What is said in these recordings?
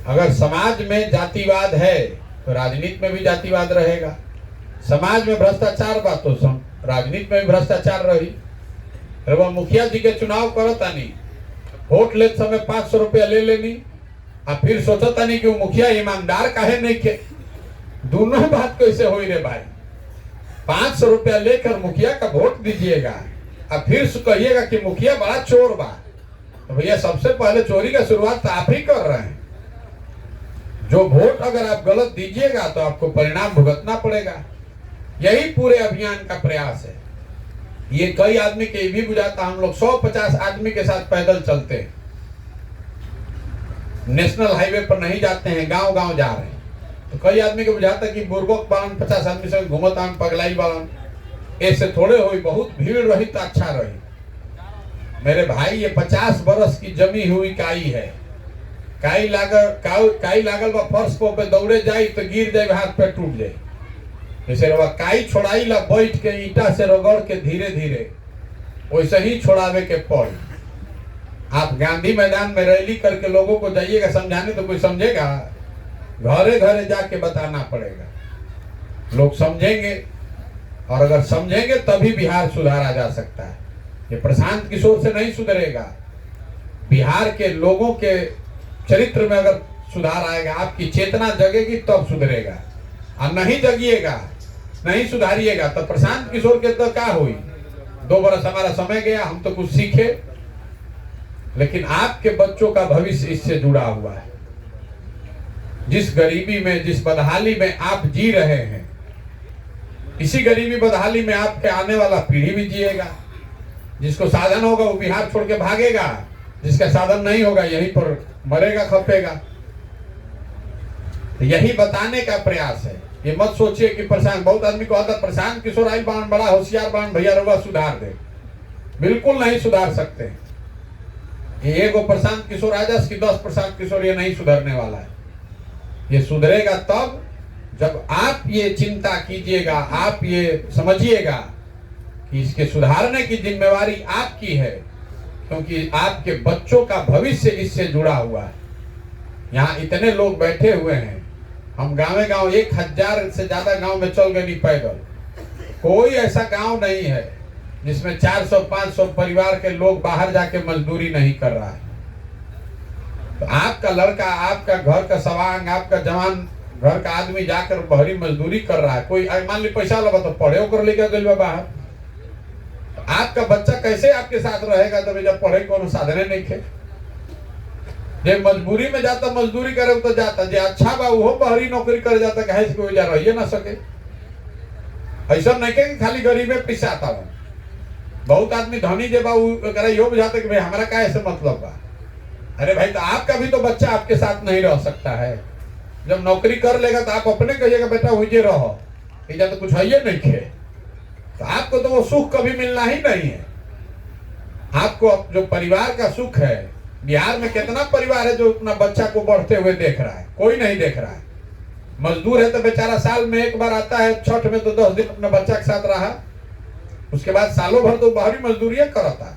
अगर समाज में जातिवाद है तो राजनीति में भी जातिवाद रहेगा। समाज में भ्रष्टाचार बा तो राजनीति में भी भ्रष्टाचार रही। वह मुखिया जी के चुनाव करता नहीं, वोट लेते समय 500 रुपया ले लेनी और फिर सोचता नहीं कि वो मुखिया ईमानदार काहे नहीं के। दोनों बात कैसे हो रे भाई? 500 रुपया लेकर मुखिया का वोट दीजिएगा और फिर कहिएगा कि मुखिया बड़ा चोर बा। तो भैया सबसे पहले चोरी का शुरुआत तो आप ही कर रहे हैं। जो वोट अगर आप गलत दीजिएगा तो आपको परिणाम भुगतना पड़ेगा। यही पूरे अभियान का प्रयास है। ये कई आदमी के भी बुझाता, हम लोग 150 आदमी के साथ पैदल चलते हैं, नेशनल हाईवे पर नहीं जाते हैं, गांव गांव जा रहे हैं। तो कई आदमी को बुझाता कि बुर्बक बालन 50 आदमी से घूमता पगलाई बालन, ऐसे थोड़े हुई, बहुत भीड़ रही तो अच्छा रही। मेरे भाई ये 50 बरस की जमी हुई काई है। काई लागल बा फर्श पे दौड़े जाई तो गिर जाए, हाथ पे टूट जाए। जैसे काई छोड़ाई ला बैठ के ईटा से रगड़ के धीरे धीरे वैसे ही छोड़ावे के पड़। आप गांधी मैदान में रैली करके लोगों को जाइएगा समझाने तो कोई समझेगा? घरे घरे जाके बताना पड़ेगा, लोग समझेंगे। और अगर समझेंगे तभी बिहार सुधारा जा सकता है। ये प्रशांत किशोर से नहीं सुधरेगा। बिहार के लोगों के चरित्र में अगर सुधार आएगा, आपकी चेतना जगेगी तब सुधरेगा। और नहीं जगिएगा, नहीं सुधारिएगा तो प्रशांत किशोर के तो क्या हुई? 2 बरस हमारा समय गया, हम तो कुछ सीखे, लेकिन आपके बच्चों का भविष्य इससे जुड़ा हुआ है। जिस गरीबी में, जिस बदहाली में आप जी रहे हैं, इसी गरीबी बदहाली में आपके आने वाला पीढ़ी भी जिएगा। जिसको साधन होगा वो बिहार छोड़ के भागेगा, जिसका साधन नहीं होगा यहीं पर मरेगा, खपेगा। तो यही बताने का प्रयास है। ये मत सोचिए कि प्रशांत, बहुत आदमी को आता प्रशांत किशोर आई बाण बड़ा होशियार बाण, भैया रउआ सुधार दे। बिल्कुल नहीं सुधार सकते। ये एगो प्रशांत किशोर आ जाए कि 10 प्रशांत किशोर, ये नहीं सुधरने वाला है। ये सुधरेगा तब जब आप ये चिंता कीजिएगा, आप ये समझिएगा कि इसके सुधारने की जिम्मेवारी आपकी है, क्योंकि आपके बच्चों का भविष्य इससे जुड़ा हुआ है। यहाँ इतने लोग बैठे हुए हैं, हम गाँव गाँव 1000 से ज्यादा गांव में चल गए नहीं पैदल। कोई ऐसा गांव नहीं है जिसमें 400-500 परिवार के लोग बाहर जाके मजदूरी नहीं कर रहा है। तो आपका लड़का, आपका घर का सवांग, आपका जवान घर का आदमी जाकर बहरी मजदूरी कर रहा है। कोई मान ली पैसा लगा तो पढ़े होकर लेकर गए बाहर, तो आपका बच्चा कैसे आपके साथ रहेगा? तो जब पढ़े को साधने नहीं थे, जे मजबूरी में जाता मजदूरी करे तो जाता, जे अच्छा बा वो बहरी नौकरी कर जाता, कहे कोई जा रही ना सके। ऐसा नहीं के खाली गरीबे पिसाता बा। बहुत आदमी धनी जे बा यो बुझाता कि भाई हमारा का ऐसे मतलब बा। अरे भाई, तो आपका भी तो बच्चा आपके साथ नहीं रह सकता है। जब नौकरी कर लेगा तो आप अपने कहिएगा बेटा हुई रहो, इजा तो कुछ है ही नहीं खे। तो आपको तो वो सुख कभी मिलना ही नहीं है। आपको जो परिवार का सुख है, बिहार में कितना परिवार है जो अपना बच्चा को बढ़ते हुए देख रहा है? कोई नहीं देख रहा है। मजदूर है तो बेचारा साल में एक बार आता है, छठ में तो 10 दिन अपने बच्चा के साथ रहा, उसके बाद सालों भर तो बाहरी मजदूरियां करता।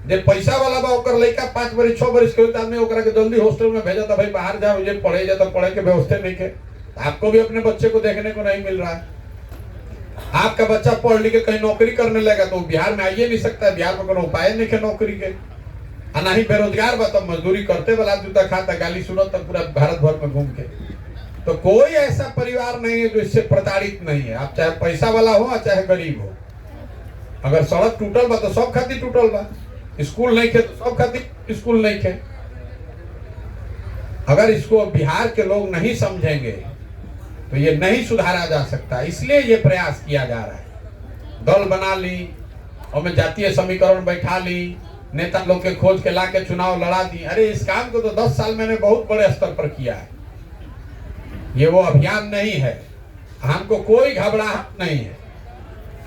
जे पैसा वाला बा ओकर लड़का 5 बरिस 6 बरिस के आदमी ओकरा के जल्दी हॉस्टल में भेजा था, भाई बाहर जाओ, ये पढ़े जाता, पढ़े के व्यवस्था नहीं के। आपको भी अपने बच्चे को देखने को नहीं मिल रहा है। आपका बच्चा पढ़ लिख के कहीं नौकरी करने लगा तो बिहार में आइए नहीं सकता है। बिहार में कोई उपाय नहीं है नौकरी के, ना ही बेरोजगार बा, तब मजदूरी करते वाला जूता खाता, गाली सुनता पूरा भारत भर में घूम के। तो कोई ऐसा परिवार नहीं है जो इससे प्रताड़ित नहीं है। आप चाहे पैसा वाला हो चाहे गरीब हो। अगर सड़क टूटल बा तो सब खातिर टूटल बा, स्कूल नहीं खे तो सब खातिर स्कूल नहीं खे। अगर इसको बिहार के लोग नहीं समझेंगे तो ये नहीं सुधारा जा सकता। इसलिए ये प्रयास किया जा रहा है। दल बना ली और में जातीय समीकरण बैठा ली, नेता लोग के खोज के लाके चुनाव लड़ा दी। अरे इस काम को तो 10 साल मैंने बहुत बड़े स्तर पर किया है। ये वो अभियान नहीं है, हमको कोई घबराहट नहीं है।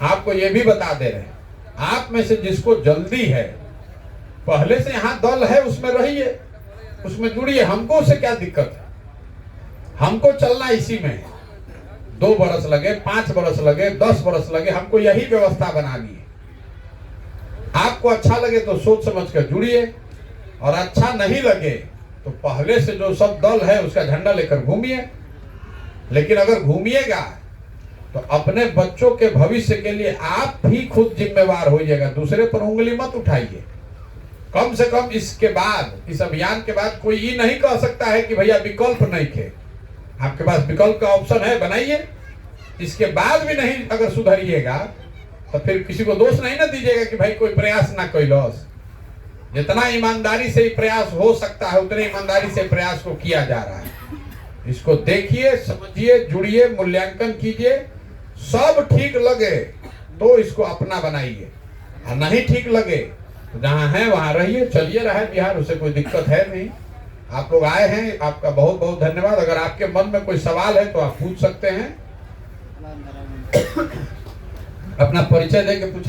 आपको ये भी बता दे रहे हैं, आप में से जिसको जल्दी है, पहले से यहाँ दल है उसमें रहिए, उसमें जुड़िए। हमको उससे क्या दिक्कत है? हमको चलना इसी में है। 2 बरस लगे, 5 बरस लगे, 10 बरस लगे, हमको यही व्यवस्था बनानी है। आपको अच्छा लगे तो सोच समझ कर जुड़िए, और अच्छा नहीं लगे तो पहले से जो सब दल है उसका झंडा लेकर घूमिए। लेकिन अगर घूमिएगा तो अपने बच्चों के भविष्य के लिए आप भी खुद जिम्मेवार होइएगा, दूसरे पर उंगली मत उठाइए। कम से कम इसके बाद, इस अभियान के बाद कोई ये नहीं कह सकता है कि भैया विकल्प नहीं थे। आपके पास विकल्प का ऑप्शन है, बनाइए। इसके बाद भी नहीं अगर सुधरिएगा तो फिर किसी को दोष नहीं ना दीजिएगा कि भाई कोई प्रयास ना कोई लॉस। जितना ईमानदारी से प्रयास हो सकता है उतने ईमानदारी से प्रयास को किया जा रहा है। इसको देखिए, समझिए, जुड़िए, मूल्यांकन कीजिए। सब ठीक लगे तो इसको अपना बनाइए, और नहीं ठीक लगे तो जहाँ है वहाँ रहिए, चलिए रहे बिहार, उसे कोई दिक्कत है नहीं। आप लोग आए हैं, आपका बहुत बहुत धन्यवाद। अगर आपके मन में कोई सवाल है तो आप पूछ सकते हैं। अपना परिचय देके पूछे।